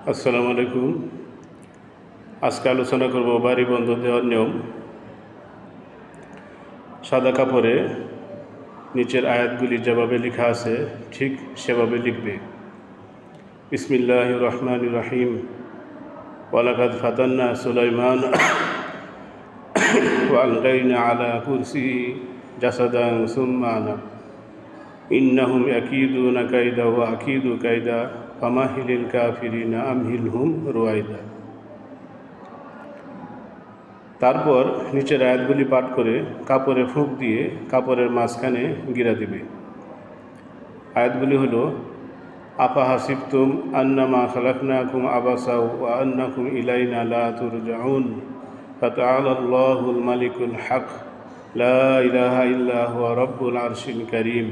আসসালামু আলাইকুম। আজকে আলোচনা করব বাড়ি বন্ধ দেওয়ার নিয়ম। সাদা কাপড়ে নিচের আয়াতগুলি যেভাবে লেখা আছে ঠিক সেভাবে লিখবে। বিসমিল্লাহির রহমানির রহিম। ওয়ালাকাদ ফাতান্না সুলাইমান ওয়া আলকাইনা আলা কুরসিহি জাসাদান সুম্মা আনাব ইন্নাহুম ইয়াকিদুনা কাইদা ওয়া আকিদু কাইদা ফামাহিলিল কাফিরিনা আমহিলহুম রুয়াইদা। তারপর নিচের আয়াতগুলি পাঠ করে কাপড়ে ফুঁক দিয়ে কাপড়ের মাঝখানে গিরা দিবে। আয়াতগুলি হলো, আফা হাসিবতুম আন্নামা খালাকনাকুম আবাসা ওয়া আন্নাকুম ইলাইনা লা তুরজাউন ফাতাআলাল্লাহুল মালিকুল হক লা ইলাহা ইল্লা হুয়া রাব্বুল আরশিল কারীম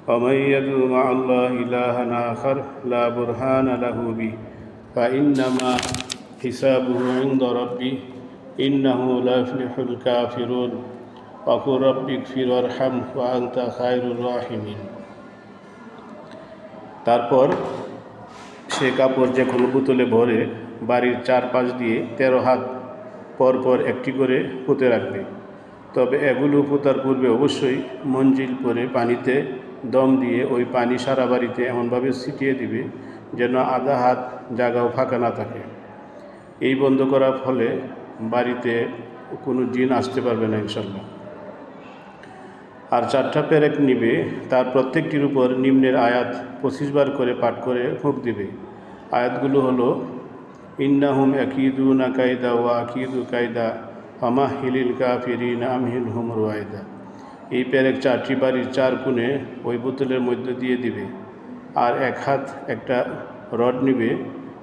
ওয়া মান ইয়াদউ মা'আল্লাহি ইলাহান আখার লা বুরহানা লাহু বিহি ফাইন্নামা হিসাবুহু ইনদা রাব্বিহি ইন্নাহু লা ইফলিহুল কাফিরুন ওয়াকুর রাব্বিগফির ওয়ারহাম ওয়া আনতা খায়রুর রাহিমিন। তারপর সে কাপড় যে কোনো বোতলে ভরে বাড়ির চারপাশ দিয়ে 13 হাত পর পর একটি করে পুঁতে রাখবে। তবে এগুলো পোতার পূর্বে অবশ্যই মঞ্জিল করে পানিতে দম দিয়ে ওই পানি সারা বাড়িতে এমনভাবে ছিটিয়ে দিবে যেন আধা হাত জায়গাও ফাঁকা না থাকে। এই বন্ধ করার ফলে বাড়িতে কোনো জিন আসতে পারবে না ইনশাল্লাহ। আর 4টা পেরেক নিবে, তার প্রত্যেকটির উপর নিম্নের আয়াত 25 বার করে পাঠ করে ফুঁক দিবে। আয়াতগুলো হলো, ইন্নাহুম ইয়াকিদুনা কাইদা ওয়া আকিদু কাইদা ফামাহিলিল কাফিরিনা আমহিলহুম রুয়াইদা। এই পেরেক 4টি বাড়ির 4 কোণে ওই বোতলের মধ্যে দিয়ে দিবে। আর এক হাত একটা রড নিবে,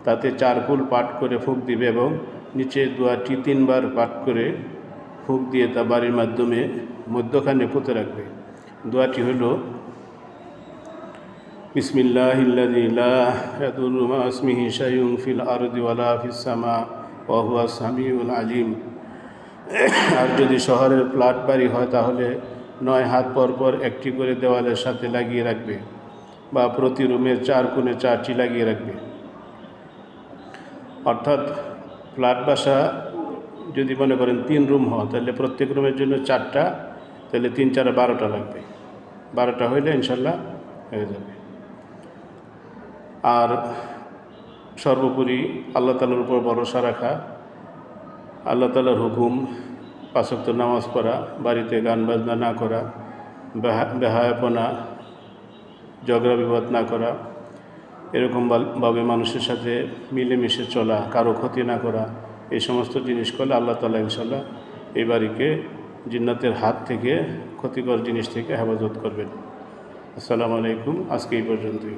তাতে 4 কুল পাঠ করে ফুঁক দিবে এবং নিচে দোয়াটি 3 বার পাঠ করে ফুঁক দিয়ে তা বাড়ির মাধ্যমে মধ্যখানে পুঁতে রাখবে। দোয়াটি হল, বিসমিল্লাহিল্লাযী লা ইয়াদুররু মা ইসমিহি শাইউন ফিল আরদি ওয়ালা ফিস সামা ওয়া হুয়াস সামিউল আলিম। আর যদি শহরের ফ্ল্যাট বাড়ি হয় তাহলে 9 হাত পর পর একটি করে দেওয়ালের সাথে লাগিয়ে রাখবে বা প্রতি রুমের 4 কোণে 4টি লাগিয়ে রাখবে। অর্থাৎ ফ্ল্যাট বাসা যদি মনে করেন 3 রুম হয় তাহলে প্রত্যেক রুমের জন্য 4টা, তাহলে 3 4 12টা লাগবে। 12টা হইলে ইনশাল্লাহ হয়ে যাবে। আর সর্বোপরি আল্লাহ তাআলার উপর ভরসা রাখা, আল্লাহ তাআলার হুকুম 5 ওয়াক্ত নামাজ পড়া, বাড়িতে গান বাজনা না করা, বেহায়াপনা, ঝগড়া বিবাদ না করা, এরকমভাবে মানুষের সাথে মিলেমিশে চলা, কারো ক্ষতি না করা, এই সমস্ত জিনিস করলে আল্লাহ তাআলা ইনশাল্লাহ এই বাড়িকে জিন্নাতের হাত থেকে, ক্ষতিকর জিনিস থেকে হেফাজত করবেন। আসসালামু আলাইকুম। আজকে এই পর্যন্তই।